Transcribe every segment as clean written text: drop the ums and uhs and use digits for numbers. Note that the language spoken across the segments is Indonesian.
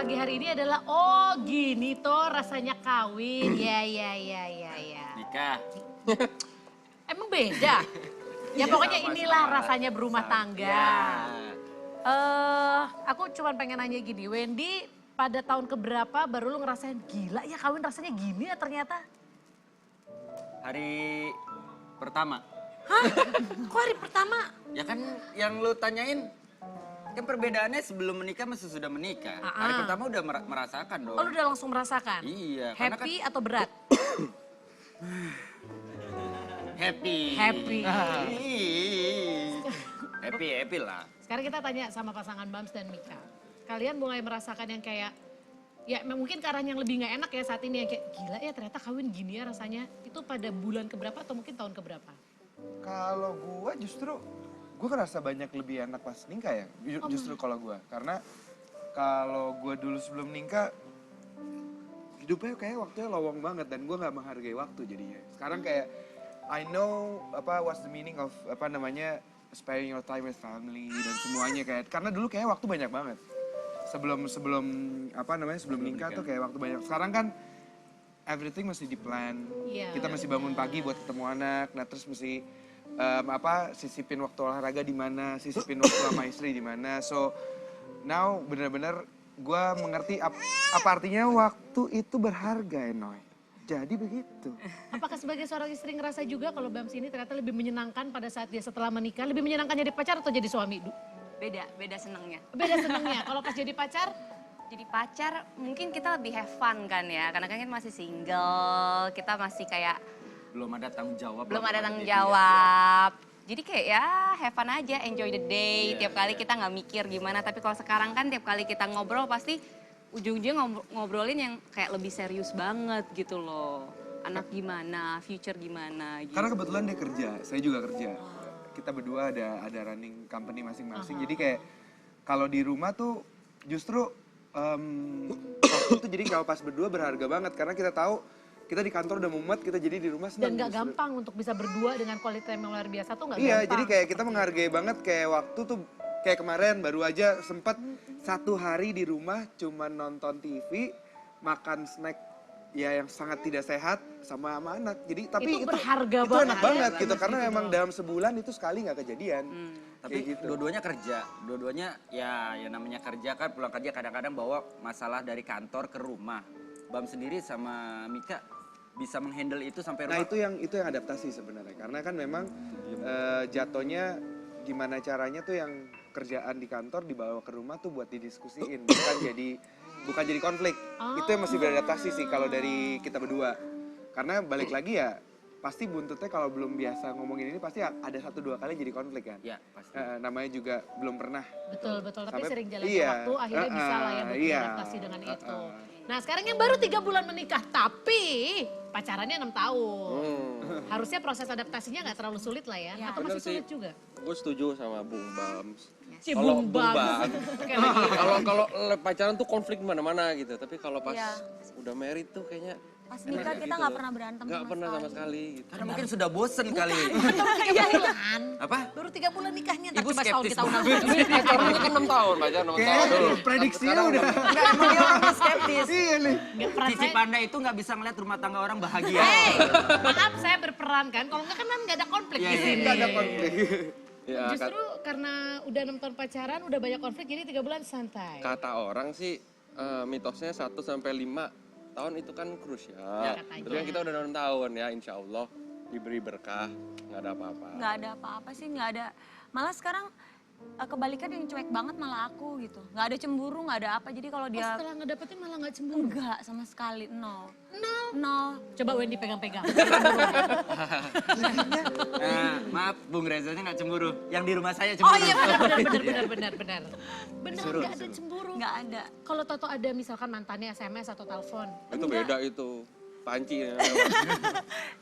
pagi hari ini adalah, oh gini toh rasanya kawin. Ya. Nikah. Emang beda? Ya pokoknya inilah rasanya berumah tangga. Aku cuma pengen nanya gini, Wendy pada tahun keberapa baru lu ngerasain gila ya kawin rasanya gini ya ternyata? Hari pertama. Hah? Kok hari pertama? Ya kan yang lu tanyain, kan perbedaannya sebelum menikah masih sudah menikah. Hari pertama udah merasakan dong. Oh lu udah langsung merasakan? Iya. Happy atau berat? Happy. Happy. Happy lah. Sekarang kita tanya sama pasangan Bams dan Mika. Kalian mulai merasakan yang kayak, ya mungkin karena yang lebih nggak enak ya saat ini yang kayak gila ya ternyata kawin gini ya rasanya. Itu pada bulan keberapa atau mungkin tahun keberapa? Kalau gue justru, gue ngerasa banyak lebih enak pas nikah ya. Justru kalau gue, karena kalau gue dulu sebelum nikah, hidupnya kayak waktunya lowong banget dan gue nggak menghargai waktu jadinya. Sekarang kayak, I know what's the meaning of spending your time with family dan semuanya kayak. Karena dulu kayak waktu banyak banget. Sebelum nikah tuh kayak waktu banyak. Sekarang kan everything mesti di-plan. Kita mesti bangun pagi buat ketemu anak. Nah terus mesti sisipin waktu olahraga di mana, sisipin waktu sama istri di mana. So now benar-benar gue mengerti apa artinya waktu itu berharga, Noy. Jadi begitu. Apakah sebagai seorang istri ngerasa juga kalau Bams ini ternyata lebih menyenangkan pada saat dia setelah menikah, lebih menyenangkan jadi pacar atau jadi suami? Beda senengnya. Beda senengnya. Kalau pas jadi pacar? Jadi pacar mungkin kita lebih have fun kan ya, karena kan kita masih single, kita masih kayak Belum ada tanggung jawab. Jadi kayak ya have fun aja, enjoy the day. Tiap kali kita nggak mikir gimana, tapi kalau sekarang kan tiap kali kita ngobrol pasti ujung-ujungnya ngobrolin yang kayak lebih serius banget gitu loh. Anak gimana, future gimana gitu. Karena kebetulan dia kerja, saya juga kerja. Kita berdua ada running company masing-masing. Jadi kayak kalau di rumah tuh justru waktu itu jadi kalau pas berdua berharga banget. Karena kita tahu kita di kantor udah mumet, kita jadi di rumah senang. Dan gak gampang untuk bisa berdua dengan quality time yang luar biasa tuh gak gampang. Iya, jadi kayak kita menghargai banget kayak waktu tuh kayak kemarin baru aja sempat 1 hari di rumah cuma nonton TV, makan snack ya yang sangat tidak sehat sama anak. Jadi tapi itu berharga itu banget. enak banget gitu karena memang dalam sebulan itu sekali nggak kejadian. Tapi gitu. dua-duanya kerja, dua-duanya ya namanya kerja kan pulang kerja kadang-kadang bawa masalah dari kantor ke rumah. Bam sendiri sama Mika bisa menghandle itu sampai rumah. Nah itu yang adaptasi sebenarnya karena kan memang jatuhnya gimana caranya tuh yang kerjaan di kantor dibawa ke rumah tuh buat didiskusiin bukan jadi konflik. Itu yang masih beradaptasi sih kalau dari kita berdua. Karena balik lagi ya pasti buntutnya kalau belum biasa ngomongin ini pasti ada 1-2 kali jadi konflik kan. Ya pasti. Namanya juga belum pernah. Betul, tapi Sampai, sering jalannya waktu akhirnya bisa lah ya beradaptasi dengan itu. Nah sekarang yang baru 3 bulan menikah tapi pacarannya 6 tahun. Harusnya proses adaptasinya gak terlalu sulit lah ya, atau masih sulit juga? Gue setuju sama Bung Bams. Si Bung Bams. Kalau pacaran tuh konflik mana-mana gitu, tapi kalau pas udah married tuh kayaknya pas nikah kita nggak pernah berantem nggak pernah sama sekali gitu. Karena mungkin sudah bosen kali. Baru 3 bulan. Apa? Baru 3 bulan nikahnya, Ibu tapi skeptis kita udah Pacaran kan 6 tahun, pacaran 6 tahun. Prediksinya udah. Enggak, emang dia orangnya skeptis. Iya nih. Cici Panda itu nggak bisa ngeliat rumah tangga orang bahagia. Maaf saya berperan kan, kalau enggak kan nggak ada konflik di sini. Nggak ada konflik. Ya, Justru karena udah 6 tahun pacaran, udah banyak konflik, jadi 3 bulan santai. kata orang sih mitosnya 1 sampai 5 tahun itu kan krusial. Katanya. Tapi kan kita udah 6 tahun ya, insya Allah diberi berkah, nggak ada apa-apa. nggak ada apa-apa sih, nggak ada. Malah sekarang kebalikan yang cuek banget malah aku gitu, nggak ada cemburu, nggak ada apa. Jadi kalau dia Setelah ngedapetin malah nggak cemburu? enggak sama sekali, nol. Coba Wendy pegang-pegang. Nah, maaf Bung Rezanya nggak cemburu. Yang di rumah saya Oh cemburu. iya benar. Benar nggak ada cemburu. Nggak ada. Kalau Toto ada misalkan mantannya SMS atau telepon. Itu beda itu, panci ya.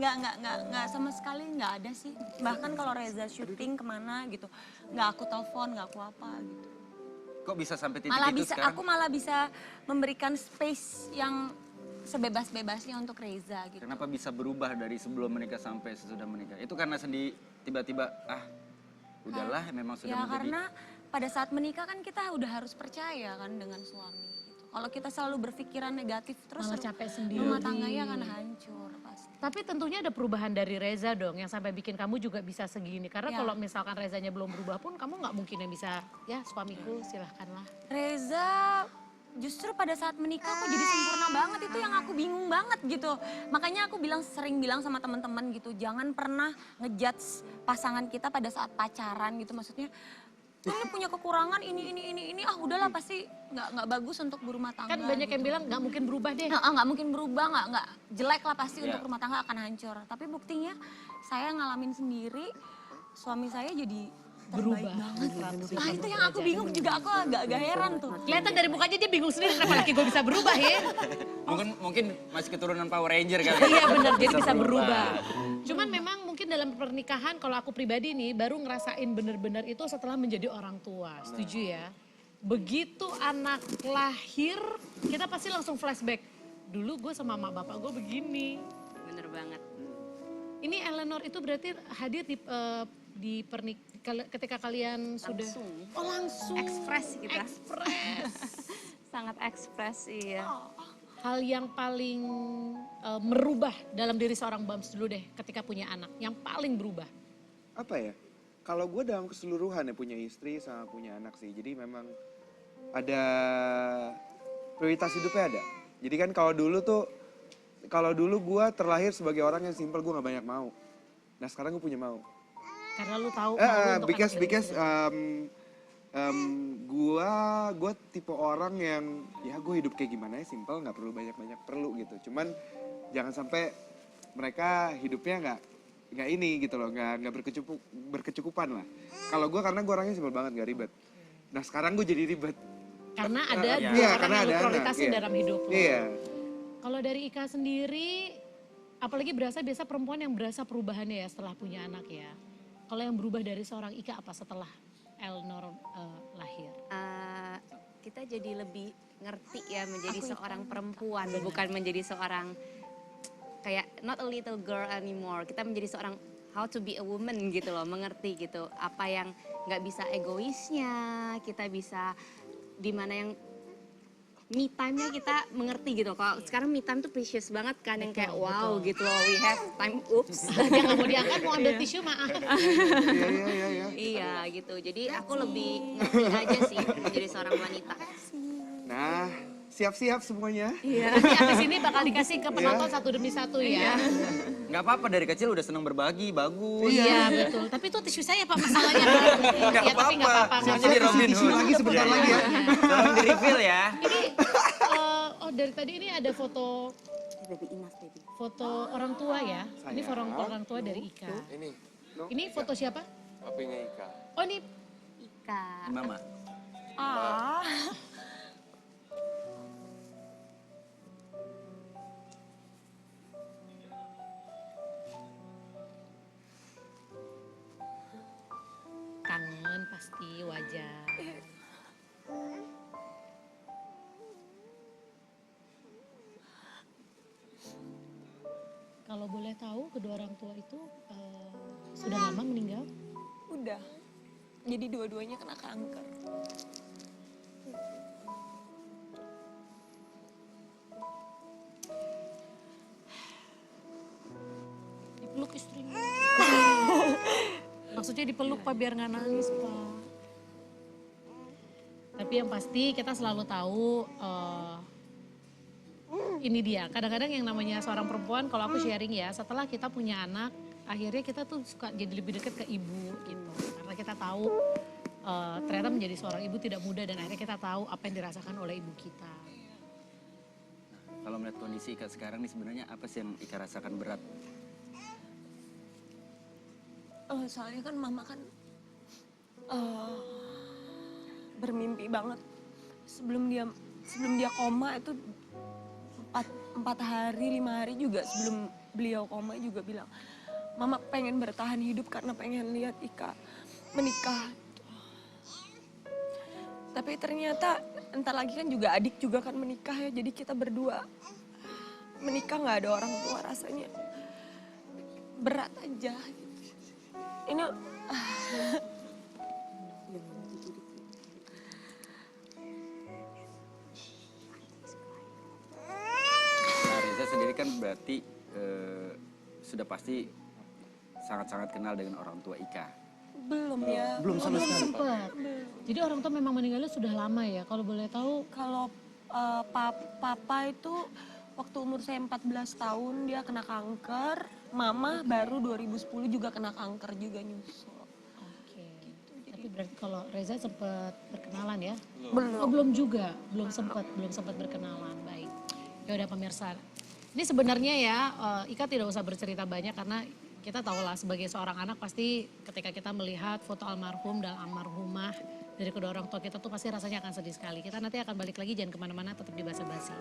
Nggak sama sekali nggak ada sih. Bahkan kalau Reza syuting kemana gitu, nggak aku telepon, nggak aku apa gitu. Kok bisa sampai titik Malah itu bisa, sekarang? aku malah bisa memberikan space yang sebebas-bebasnya untuk Reza gitu. Kenapa bisa berubah dari sebelum menikah sampai sesudah menikah? Itu karena tiba-tiba udahlah memang sudah Ya menjadi. karena pada saat menikah kan kita udah harus percaya kan dengan suami gitu. Kalau kita selalu berpikiran negatif terus Malah capek sendiri. rumah tangganya akan hancur pasti. Tapi tentunya ada perubahan dari Reza dong yang sampai bikin kamu juga bisa segini. Karena Ya. kalau misalkan Rezanya belum berubah pun kamu nggak mungkin yang bisa, ya suamiku silahkanlah. Reza justru pada saat menikah kok jadi sempurna banget, itu yang aku bingung banget gitu. Makanya aku sering bilang sama teman-teman gitu, jangan pernah ngejudge pasangan kita pada saat pacaran gitu. Maksudnya ini punya kekurangan ini udahlah pasti nggak bagus untuk berumah tangga. Kan banyak yang gitu. bilang nggak mungkin berubah deh. Nggak mungkin berubah, nggak jelek lah pasti Iya. untuk rumah tangga akan hancur. Tapi buktinya saya ngalamin sendiri, suami saya jadi terbaik Berubah. banget. Nah itu yang aku bingung juga, aku agak heran tuh. Kelihatan dari mukanya dia bingung sendiri kenapa laki gue bisa berubah ya. Mungkin masih keturunan Power Ranger kali. Iya benar, jadi bisa berubah. Cuman memang mungkin dalam pernikahan kalau aku pribadi nih baru ngerasain bener-bener itu setelah menjadi orang tua. Setuju ya? Begitu anak lahir kita pasti langsung flashback. Dulu gue sama mama bapak gue begini. Bener banget. Ini Eleanor itu berarti hadir ketika kalian sudah Langsung. oh langsung Ekspres kita. ekspres. Sangat ekspres iya. Hal yang paling merubah dalam diri seorang Bams dulu deh ketika punya anak, yang paling berubah. Apa ya? Kalau gue dalam keseluruhan ya punya istri sama punya anak sih. Jadi memang ada prioritas hidupnya ada. Jadi kan kalau dulu gue terlahir sebagai orang yang simpel, gue nggak banyak mau. Nah sekarang gue punya mau. Karena lu tahu mau untuk Because anak diri gue tipe orang yang ya gue hidup kayak gimana ya simpel, nggak perlu banyak perlu gitu. Cuman jangan sampai mereka hidupnya nggak ini gitu loh, nggak berkecukupan lah. Kalau gue karena gue orangnya simpel banget, nggak ribet. Nah sekarang gue jadi ribet. karena ada dua Iya, orang karena yang lu ada anak, prioritasin iya. dalam hidup lo. Iya. Kalau dari Ika sendiri, apalagi biasa perempuan yang berasa perubahannya ya setelah punya anak ya. Kalau yang berubah dari seorang Ika apa setelah Eleanor lahir? Kita jadi lebih ngerti ya menjadi seorang perempuan, bukan menjadi seorang kayak not a little girl anymore. Kita menjadi seorang how to be a woman gitu loh, mengerti gitu. Apa yang nggak bisa egoisnya, kita bisa di mana yang me time-nya kita mengerti gitu. Kalau sekarang me time tuh precious banget kan, yang kayak wow gitu loh, we have time, oops. Dia nggak mau diangkat, mau ambil tisu maaf. Iya. Iya gitu, jadi aku lebih ngerti aja sih menjadi seorang wanita. Nah, siap-siap semuanya. Nanti abis ini bakal dikasih ke penonton satu demi satu ya. Nggak apa-apa, dari kecil udah seneng berbagi, bagus. Iya betul, tapi itu tisu saya Pak masalahnya. Nggak Iya tapi nggak apa-apa. Siap nggak jadi apa-apa. Robin Tisu Hood. lagi sebentar lagi ya. Tolong di reveal ya. Ini, dari tadi ini ada foto orang tua ya. Ini foto orang tua dari Ika. Ini, Ini foto siapa? papinya Ika. Oh ini Ika. Mama. kangen pasti wajar. Kalau boleh tahu kedua orang tua itu sudah lama meninggal? Udah, jadi dua-duanya kena kanker. Dipeluk istrinya. Maksudnya dipeluk Pak biar nggak nangis Pak. Tapi yang pasti kita selalu tahu ini dia. Kadang-kadang yang namanya seorang perempuan kalau aku sharing ya setelah kita punya anak akhirnya kita tuh suka jadi lebih dekat ke ibu gitu. Karena kita tahu ternyata menjadi seorang ibu tidak mudah dan akhirnya kita tahu apa yang dirasakan oleh ibu kita. Kalau melihat kondisi Ika sekarang nih sebenarnya apa sih yang Ika rasakan berat? Soalnya kan mama kan bermimpi banget sebelum dia koma itu 4 hari 5 hari juga sebelum beliau koma juga bilang mama pengen bertahan hidup karena pengen lihat Ika menikah. Tapi ternyata entar lagi kan juga adik juga kan menikah ya, jadi kita berdua menikah nggak ada orang tua rasanya berat aja. Ini berarti sudah pasti sangat-sangat kenal dengan orang tua Ika. Belum ya. Belum sama Belum sekali. sempet. Jadi orang tua memang meninggalnya sudah lama ya, kalau boleh tahu. Kalau papa itu waktu umur saya 14 tahun dia kena kanker. Mama baru 2010 juga kena kanker juga nyusul. Oke. Tapi berarti kalau Reza sempat berkenalan ya? Belum. Oh belum juga, belum sempat berkenalan. Baik. Ya udah pemirsa. Ini sebenarnya ya Ika tidak usah bercerita banyak karena kita tahulah sebagai seorang anak pasti ketika kita melihat foto almarhum dan almarhumah dari kedua orang tua kita tuh pasti rasanya akan sedih sekali. Kita nanti akan balik lagi, jangan kemana-mana, tetap di Basa Basi.